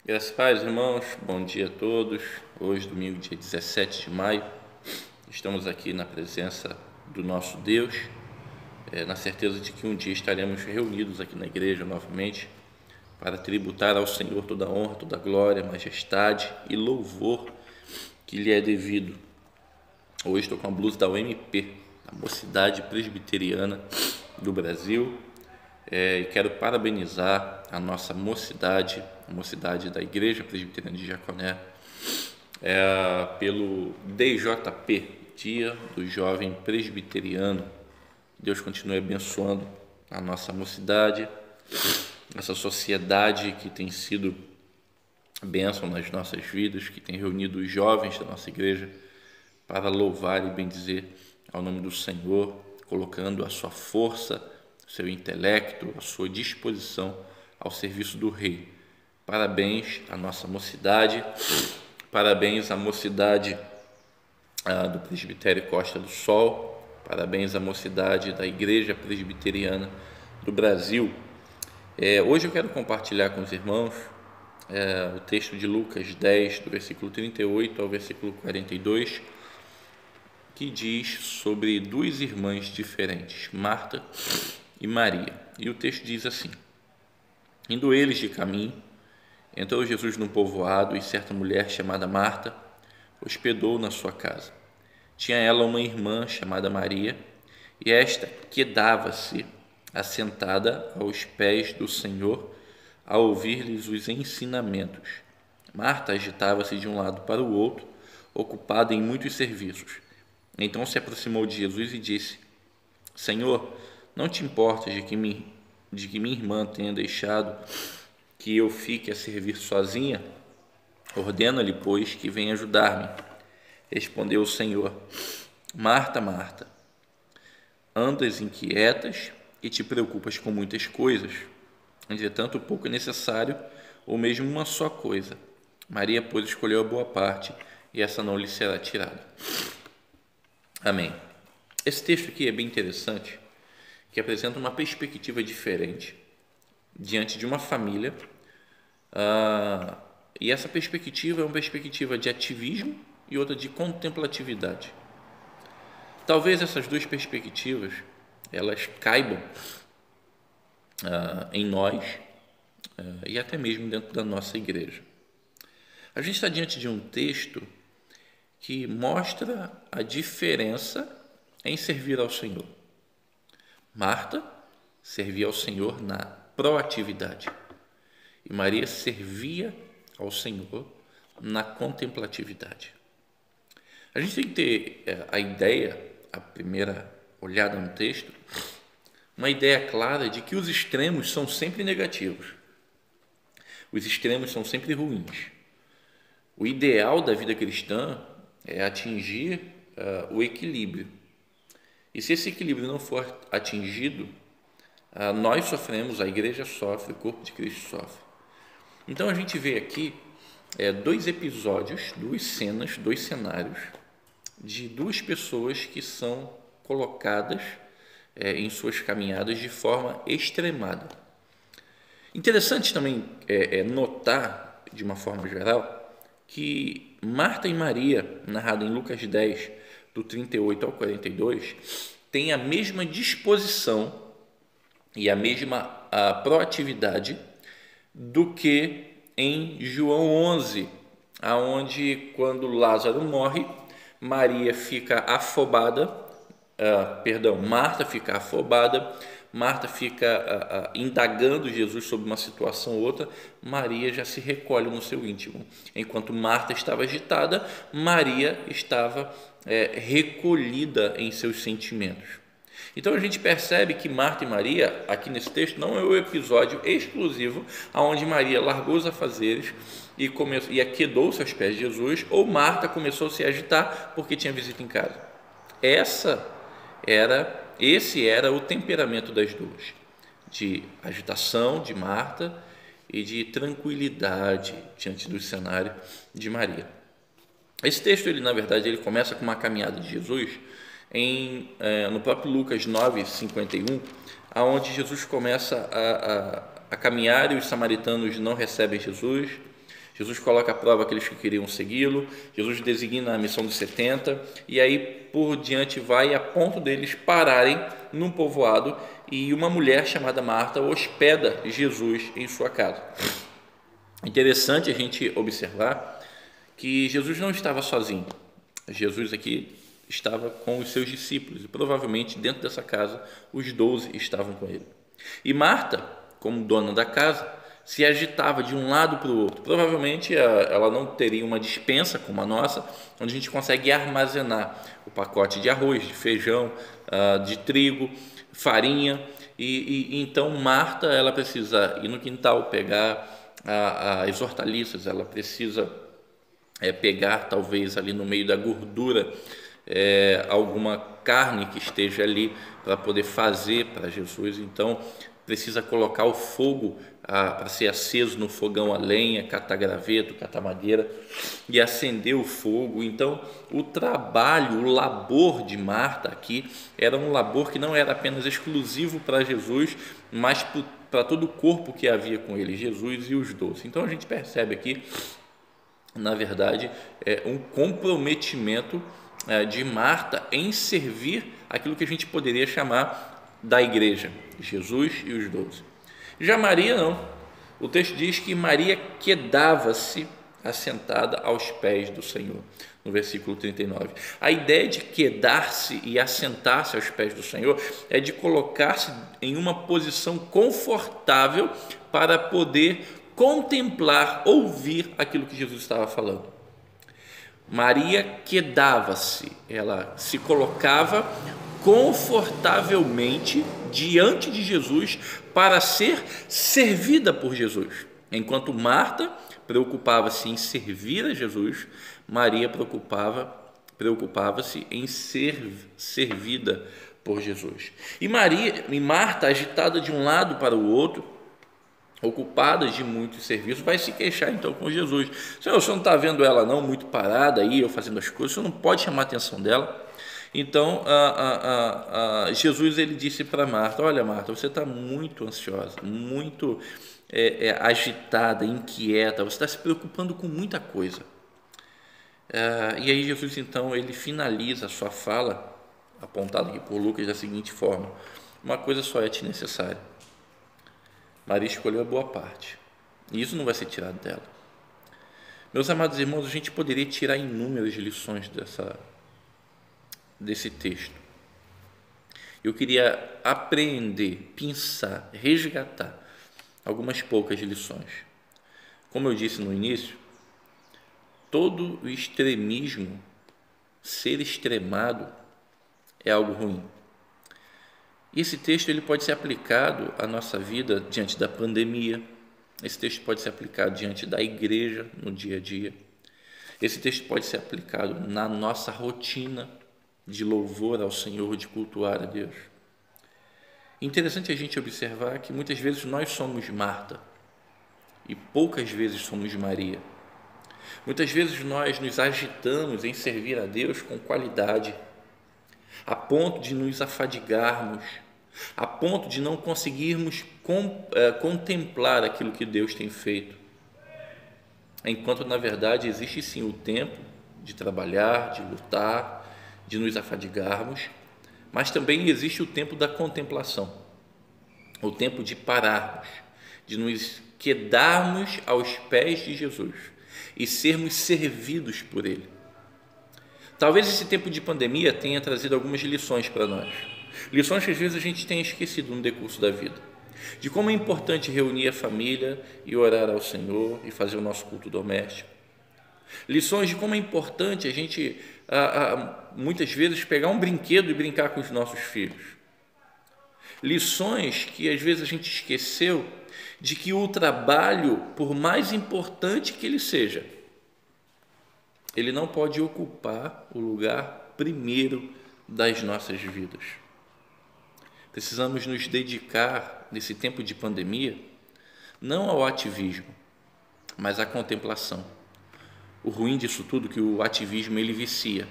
Graças a Deus, irmãos, bom dia a todos. Hoje, domingo, dia 17 de maio, estamos aqui na presença do nosso Deus, na certeza de que um dia estaremos reunidos aqui na igreja novamente para tributar ao Senhor toda a honra, toda a glória, majestade e louvor que lhe é devido. Hoje estou com a blusa da UMP, a Mocidade Presbiteriana do Brasil, e quero parabenizar a nossa mocidade, a mocidade da Igreja Presbiteriana de Jaconé, pelo DJP, Dia do Jovem Presbiteriano. Deus continue abençoando a nossa mocidade, essa sociedade que tem sido bênção nas nossas vidas, que tem reunido os jovens da nossa igreja para louvar e bendizer ao nome do Senhor, colocando a sua força, seu intelecto, a sua disposição ao serviço do Rei. Parabéns à nossa mocidade, parabéns à mocidade do Presbitério Costa do Sol, parabéns à mocidade da Igreja Presbiteriana do Brasil. Hoje eu quero compartilhar com os irmãos o texto de Lucas 10, do versículo 38 ao versículo 42, que diz sobre duas irmãs diferentes, Marta e Maria. E o texto diz assim: Indo eles de caminho, entrou Jesus num povoado e certa mulher chamada Marta hospedou na sua casa. Tinha ela uma irmã chamada Maria, e esta quedava-se assentada aos pés do Senhor a ouvir-lhes os ensinamentos. Marta agitava-se de um lado para o outro, ocupada em muitos serviços. Então se aproximou de Jesus e disse: Senhor, não te importas de que minha irmã tenha deixado que eu fique a servir sozinha? Ordena-lhe, pois, que venha ajudar-me. Respondeu o Senhor: Marta, Marta, andas inquietas e te preocupas com muitas coisas. Entretanto, pouco é necessário, ou mesmo uma só coisa. Maria, pois, escolheu a boa parte, e essa não lhe será tirada. Amém. Esse texto aqui é bem interessante, que apresenta uma perspectiva diferente diante de uma família, e essa perspectiva é uma perspectiva de ativismo e outra de contemplatividade. Talvez essas duas perspectivas elas caibam em nós e até mesmo dentro da nossa igreja. A gente está diante de um texto que mostra a diferença em servir ao Senhor. Marta servia ao Senhor na proatividade e Maria servia ao Senhor na contemplatividade. A gente tem que ter a ideia, a primeira olhada no texto, uma ideia clara de que os extremos são sempre negativos. Os extremos são sempre ruins. O ideal da vida cristã é atingir o equilíbrio. E se esse equilíbrio não for atingido, nós sofremos, a igreja sofre, o corpo de Cristo sofre. Então a gente vê aqui dois episódios, duas cenas, dois cenários de duas pessoas que são colocadas em suas caminhadas de forma extremada. Interessante também notar, de uma forma geral, que Marta e Maria, narrado em Lucas 10, do 38 ao 42, têm a mesma disposição e a mesma proatividade do que em João 11, aonde quando Lázaro morre, Marta fica afobada, Marta fica indagando Jesus sobre uma situação ou outra, Maria já se recolhe no seu íntimo. Enquanto Marta estava agitada, Maria estava recolhida em seus sentimentos. Então a gente percebe que Marta e Maria, aqui nesse texto, não é o episódio exclusivo onde Maria largou os afazeres e aquedou-se aos pés de Jesus, ou Marta começou a se agitar porque tinha visita em casa. Esse era o temperamento das duas, de agitação de Marta e de tranquilidade diante do cenário de Maria. Esse texto, na verdade, começa com uma caminhada de Jesus no próprio Lucas 9:51, onde Jesus começa a caminhar e os samaritanos não recebem Jesus. Jesus coloca à prova aqueles que queriam segui-lo, Jesus designa a missão dos 70, e aí por diante vai a ponto deles pararem num povoado e uma mulher chamada Marta hospeda Jesus em sua casa. Interessante a gente observar que Jesus não estava sozinho. Jesus aqui estava com os seus discípulos e provavelmente dentro dessa casa os 12 estavam com ele. E Marta, como dona da casa, se agitava de um lado para o outro. Provavelmente ela não teria uma despensa como a nossa, onde a gente consegue armazenar o pacote de arroz, de feijão, de trigo, farinha. E então Marta, ela precisa ir no quintal pegar as hortaliças, ela precisa pegar talvez ali no meio da gordura alguma carne que esteja ali para poder fazer para Jesus. Então precisa colocar o fogo para ser aceso no fogão a lenha, catar graveto, catar madeira e acender o fogo. Então o trabalho, o labor de Marta aqui era um labor que não era apenas exclusivo para Jesus, mas para todo o corpo que havia com ele, Jesus e os 12. Então a gente percebe aqui, na verdade, um comprometimento de Marta em servir aquilo que a gente poderia chamar da igreja, Jesus e os 12. Já Maria não. O texto diz que Maria quedava-se assentada aos pés do Senhor, no versículo 39. A ideia de quedar-se e assentar-se aos pés do Senhor é de colocar-se em uma posição confortável para poder contemplar, ouvir aquilo que Jesus estava falando. Maria quedava-se, ela se colocava confortavelmente diante de Jesus para ser servida por Jesus. Enquanto Marta preocupava-se em servir a Jesus, Maria preocupava-se em ser servida por Jesus. E Marta, agitada de um lado para o outro, ocupada de muitos serviços, vai se queixar então com Jesus. Senhor, o senhor não está vendo ela não muito parada aí, eu fazendo as coisas, o senhor não pode chamar a atenção dela? Então Jesus ele disse para Marta: olha Marta, você está muito ansiosa, muito agitada, inquieta, você está se preocupando com muita coisa. E aí Jesus então ele finaliza a sua fala, apontada aqui por Lucas, da seguinte forma: uma coisa só é-te necessária. Maria escolheu a boa parte, e isso não vai ser tirado dela. Meus amados irmãos, a gente poderia tirar inúmeras lições desse texto. Eu queria apreender, pensar, resgatar algumas poucas lições. Como eu disse no início, todo o extremismo, ser extremado, é algo ruim. E esse texto ele pode ser aplicado à nossa vida diante da pandemia. Esse texto pode ser aplicado diante da igreja no dia a dia. Esse texto pode ser aplicado na nossa rotina de louvor ao Senhor, de cultuar a Deus. Interessante a gente observar que muitas vezes nós somos Marta e poucas vezes somos Maria. Muitas vezes nós nos agitamos em servir a Deus com qualidade, a ponto de nos afadigarmos, a ponto de não conseguirmos contemplar aquilo que Deus tem feito, enquanto na verdade existe sim o tempo de trabalhar, de lutar, de nos afadigarmos, mas também existe o tempo da contemplação, o tempo de pararmos, de nos quedarmos aos pés de Jesus e sermos servidos por Ele. Talvez esse tempo de pandemia tenha trazido algumas lições para nós, lições que às vezes a gente tem esquecido no decurso da vida, de como é importante reunir a família e orar ao Senhor e fazer o nosso culto doméstico, lições de como é importante a gente muitas vezes pegar um brinquedo e brincar com os nossos filhos, lições que às vezes a gente esqueceu de que o trabalho, por mais importante que ele seja, ele não pode ocupar o lugar primeiro das nossas vidas. Precisamos nos dedicar, nesse tempo de pandemia, não ao ativismo, mas à contemplação. O ruim disso tudo é que o ativismo ele vicia.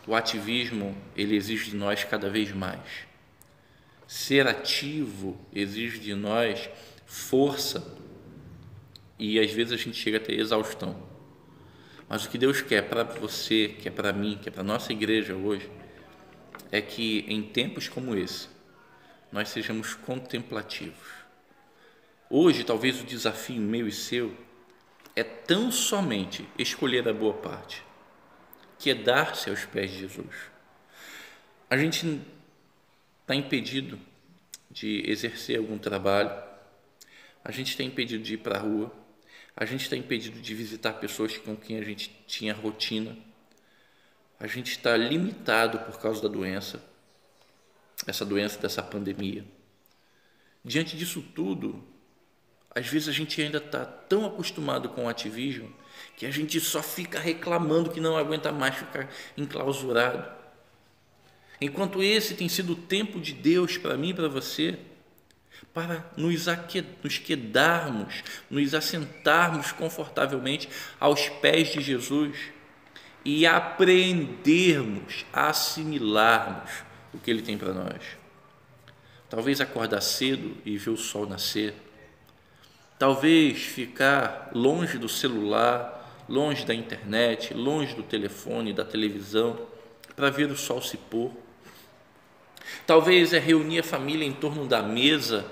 O ativismo ele exige de nós cada vez mais. Ser ativo exige de nós força, e às vezes a gente chega a ter exaustão. Mas o que Deus quer para você, quer para mim, quer para a nossa igreja hoje, é que em tempos como esse, nós sejamos contemplativos. Hoje, talvez o desafio meu e seu é tão somente escolher a boa parte, que é dar-se aos pés de Jesus. A gente está impedido de exercer algum trabalho, a gente está impedido de ir para a rua, a gente está impedido de visitar pessoas com quem a gente tinha rotina, a gente está limitado por causa da doença, essa doença dessa pandemia. Diante disso tudo, às vezes a gente ainda está tão acostumado com o ativismo que a gente só fica reclamando que não aguenta mais ficar enclausurado. Enquanto esse tem sido o tempo de Deus para mim e para você, para nos quedarmos, nos assentarmos confortavelmente aos pés de Jesus e aprendermos, assimilarmos o que Ele tem para nós. Talvez acordar cedo e ver o sol nascer, talvez ficar longe do celular, longe da internet, longe do telefone, da televisão, para ver o sol se pôr. Talvez é reunir a família em torno da mesa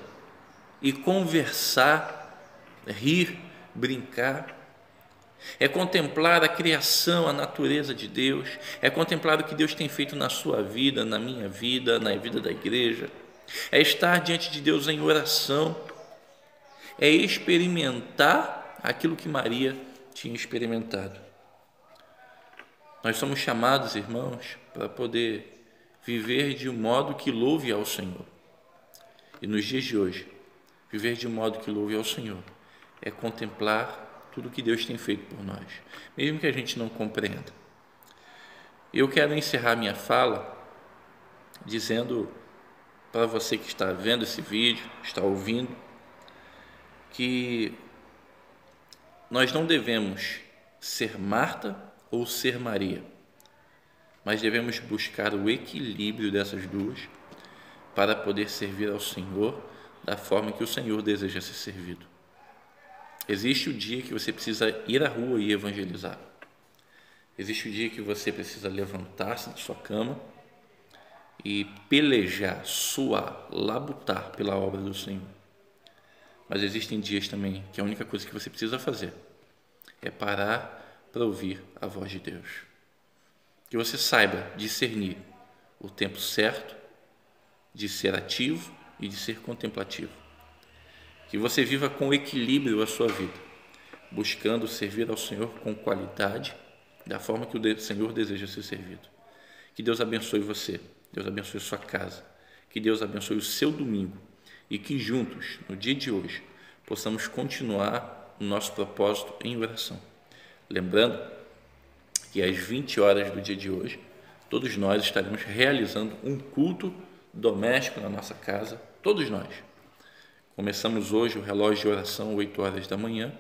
e conversar, rir, brincar. É contemplar a criação, a natureza de Deus, é contemplar o que Deus tem feito na sua vida, na minha vida, na vida da igreja. É estar diante de Deus em oração, é experimentar aquilo que Maria tinha experimentado. Nós somos chamados, irmãos, para poder viver de um modo que louve ao Senhor. E nos dias de hoje, viver de um modo que louve ao Senhor é contemplar tudo que Deus tem feito por nós, mesmo que a gente não compreenda. Eu quero encerrar minha fala dizendo para você que está vendo esse vídeo, está ouvindo, que nós não devemos ser Marta ou ser Maria, mas devemos buscar o equilíbrio dessas duas para poder servir ao Senhor da forma que o Senhor deseja ser servido. Existe o dia que você precisa ir à rua e evangelizar. Existe o dia que você precisa levantar-se da sua cama e pelejar, suar, labutar pela obra do Senhor. Mas existem dias também que a única coisa que você precisa fazer é parar para ouvir a voz de Deus. Que você saiba discernir o tempo certo de ser ativo e de ser contemplativo. Que você viva com equilíbrio a sua vida, buscando servir ao Senhor com qualidade, da forma que o Senhor deseja ser servido. Que Deus abençoe você, Deus abençoe sua casa, que Deus abençoe o seu domingo e que juntos, no dia de hoje, possamos continuar o nosso propósito em oração. Lembrando que às 20 horas do dia de hoje, todos nós estaremos realizando um culto doméstico na nossa casa, todos nós. Começamos hoje o relógio de oração 8 horas da manhã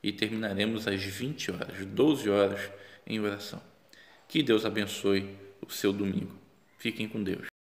e terminaremos às 20 horas, 12 horas em oração. Que Deus abençoe o seu domingo. Fiquem com Deus.